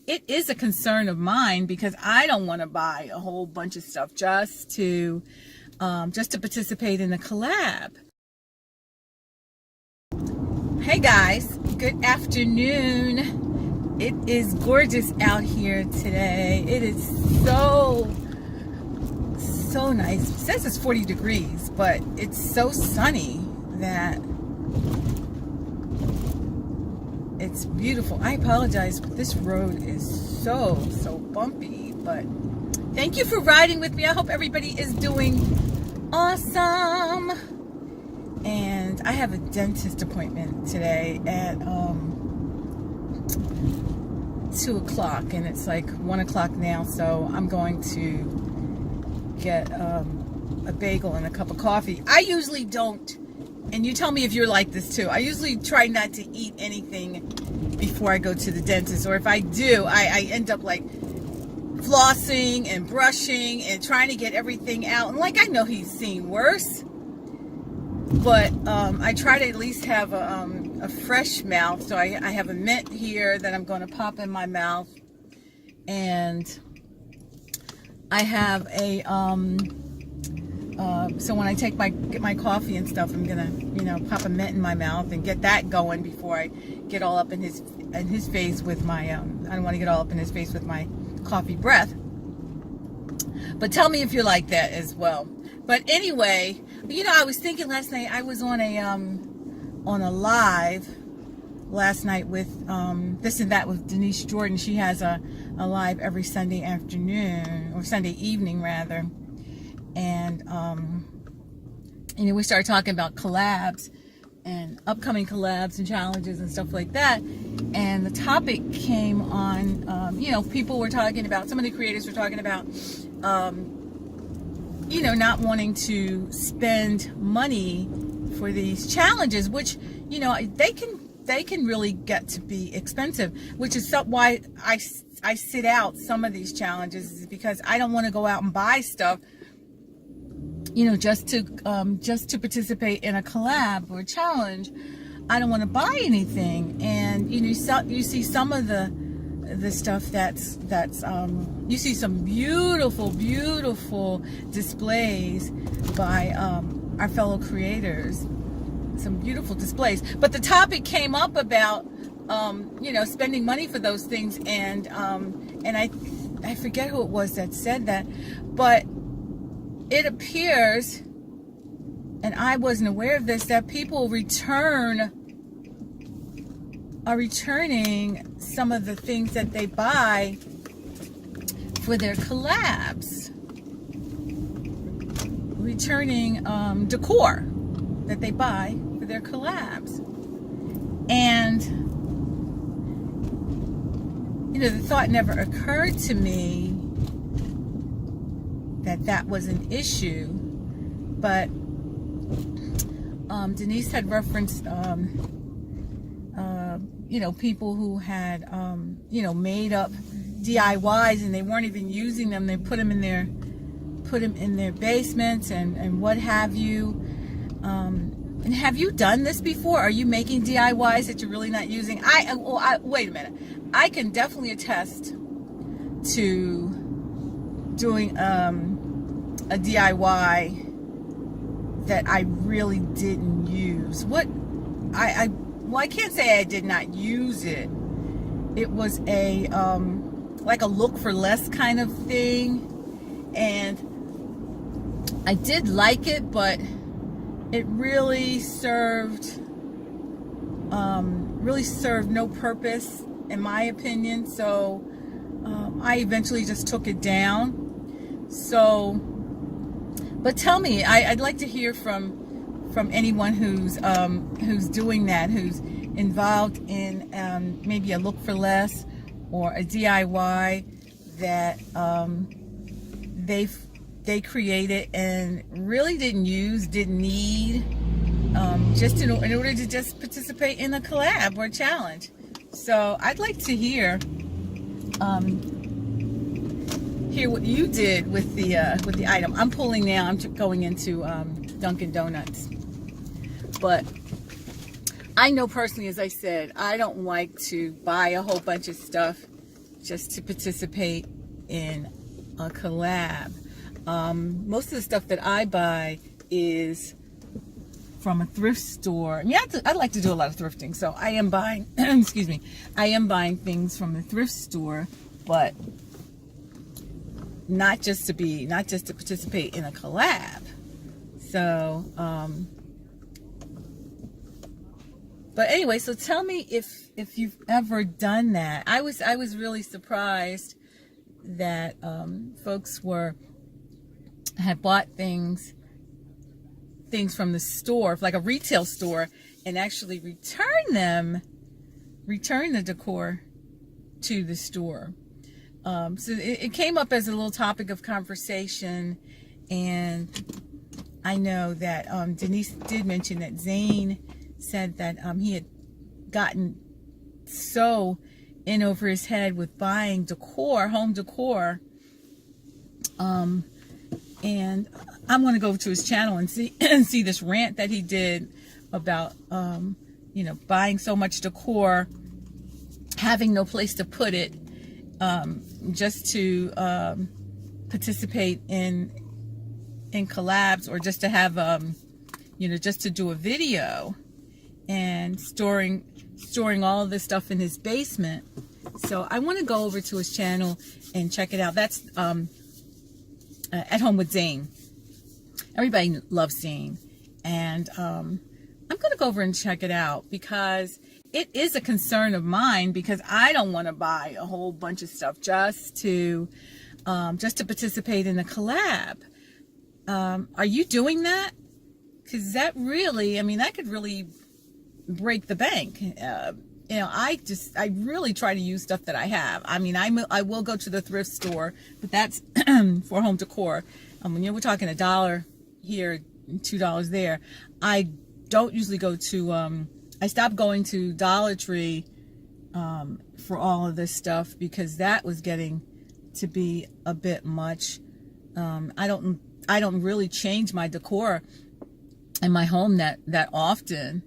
it is a concern of mine because I don't want to buy a whole bunch of stuff just to participate in a collab. Hey guys, good afternoon. It is gorgeous out here today. It is so nice. It says it's 40 degrees, but it's so sunny that it's beautiful. I apologize, but this road is so bumpy, but thank you for riding with me. I hope everybody is doing awesome. And I have a dentist appointment today at 2 o'clock, and it's like 1 o'clock now, so I'm going to get a bagel and a cup of coffee. I usually don't, and you tell me if you're like this too, I usually try not to eat anything before I go to the dentist, or if I do, I end up like flossing and brushing and trying to get everything out, and like I know he's seen worse, but I try to at least have a fresh mouth. So I have a mint here that I'm going to pop in my mouth, and I have a so when I get my coffee and stuff, I'm gonna pop a mint in my mouth and get that going before I get all up in his face with my I don't want to get all up in his face with my coffee breath. But tell me if you're like that as well. But anyway, I was thinking last night, I was on a live last night with This and That with Denise Jordan. She has a live every Sunday afternoon, or Sunday evening rather. And we started talking about collabs and upcoming collabs and challenges and stuff like that. And the topic came on, people were talking about, some of the creators were talking about not wanting to spend money for these challenges, which, they can really get to be expensive, which is why I sit out some of these challenges, is because I don't want to go out and buy stuff, just to participate in a collab or a challenge. I don't want to buy anything. And, you see some of the stuff that's you see some beautiful displays by our fellow creators, some beautiful displays. But the topic came up about spending money for those things, and I forget who it was that said that, but it appears, and I wasn't aware of this, that people are returning some of the things that they buy for their collabs. Returning decor that they buy for their collabs. And the thought never occurred to me that was an issue, but Denise had referenced people who had made up DIYs, and they weren't even using them. They put them in their basements and what have you. And have you done this before? Are you making DIYs that you're really not using? Wait a minute. I can definitely attest to doing a DIY that I really didn't use. I can't say I did not use it. It was like a look for less kind of thing, and I did like it, but it really served no purpose in my opinion. So I eventually just took it down. So, but tell me, I'd like to hear from anyone who's doing that, who's involved in maybe a look for less or a DIY that they created and really didn't need, just in order to just participate in a collab or a challenge. So I'd like to hear what you did with the item. I'm pulling now. I'm going into Dunkin' Donuts, but I know personally, as I said, I don't like to buy a whole bunch of stuff just to participate in a collab. Most of the stuff that I buy is from a thrift store. Yeah, I like to do a lot of thrifting, so I am buying excuse me, I am buying things from the thrift store, but not just to participate in a collab. So but anyway, so tell me if you've ever done that. I was really surprised that folks had bought things from the store, like a retail store, and actually return the decor to the store. So it came up as a little topic of conversation, and I know that Denise did mention that Zane said that he had gotten so in over his head with buying decor, home decor, and I'm going to go to his channel and see this rant that he did about buying so much decor, having no place to put it, just to participate in collabs, or just to have just to do a video, and storing all of this stuff in his basement. So I want to go over to his channel and check it out. That's At Home with Zane. Everybody loves Zane, and I'm going to go over and check it out, because it is a concern of mine, because I don't want to buy a whole bunch of stuff just to participate in a collab. Are you doing that? Because that really, that could really break the bank. I really try to use stuff that I have. I will go to the thrift store, but that's for home decor. We're talking $1 here, $2 there. I don't usually go to, I stopped going to Dollar Tree for all of this stuff, because that was getting to be a bit much. I don't really change my decor in my home that often.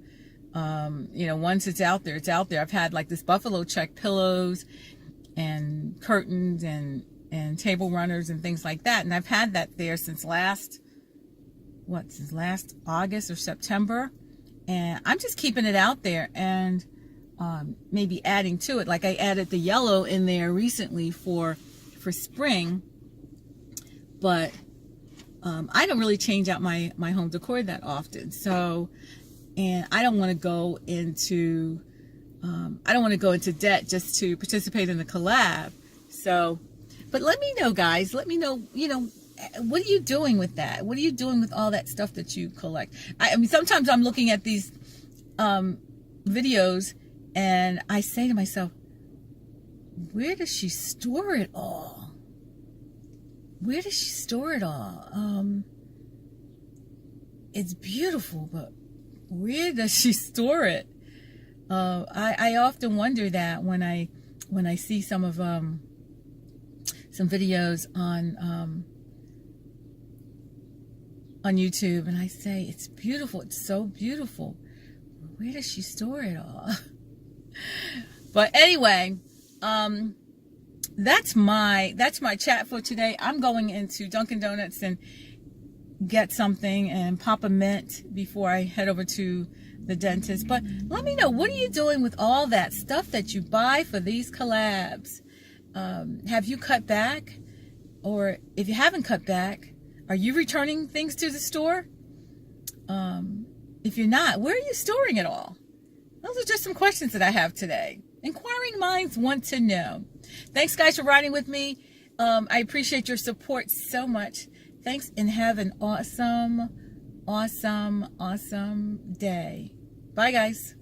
Once it's out there, it's out there. I've had like this buffalo check pillows and curtains and table runners and things like that, and I've had that there since last August or September, and I'm just keeping it out there, and maybe adding to it. Like I added the yellow in there recently for spring, but I don't really change out my home decor that often. So, and I don't want to go into debt just to participate in the collab. So, but let me know, guys. Let me know, what are you doing with that? What are you doing with all that stuff that you collect? Sometimes I'm looking at these videos, and I say to myself, where does she store it all? Where does she store it all? It's beautiful, but where does she store it? I often wonder that when I see some of some videos on YouTube, and I say, it's beautiful, it's so beautiful. Where does she store it all? But anyway, that's my chat for today. I'm going into Dunkin' Donuts and get something and pop a mint before I head over to the dentist. But let me know, what are you doing with all that stuff that you buy for these collabs? Have you cut back? Or if you haven't cut back, are you returning things to the store? If you're not, where are you storing it all? Those are just some questions that I have today. Inquiring minds want to know. Thanks, guys, for riding with me. I appreciate your support so much. Thanks, and have an awesome, awesome, awesome day. Bye, guys.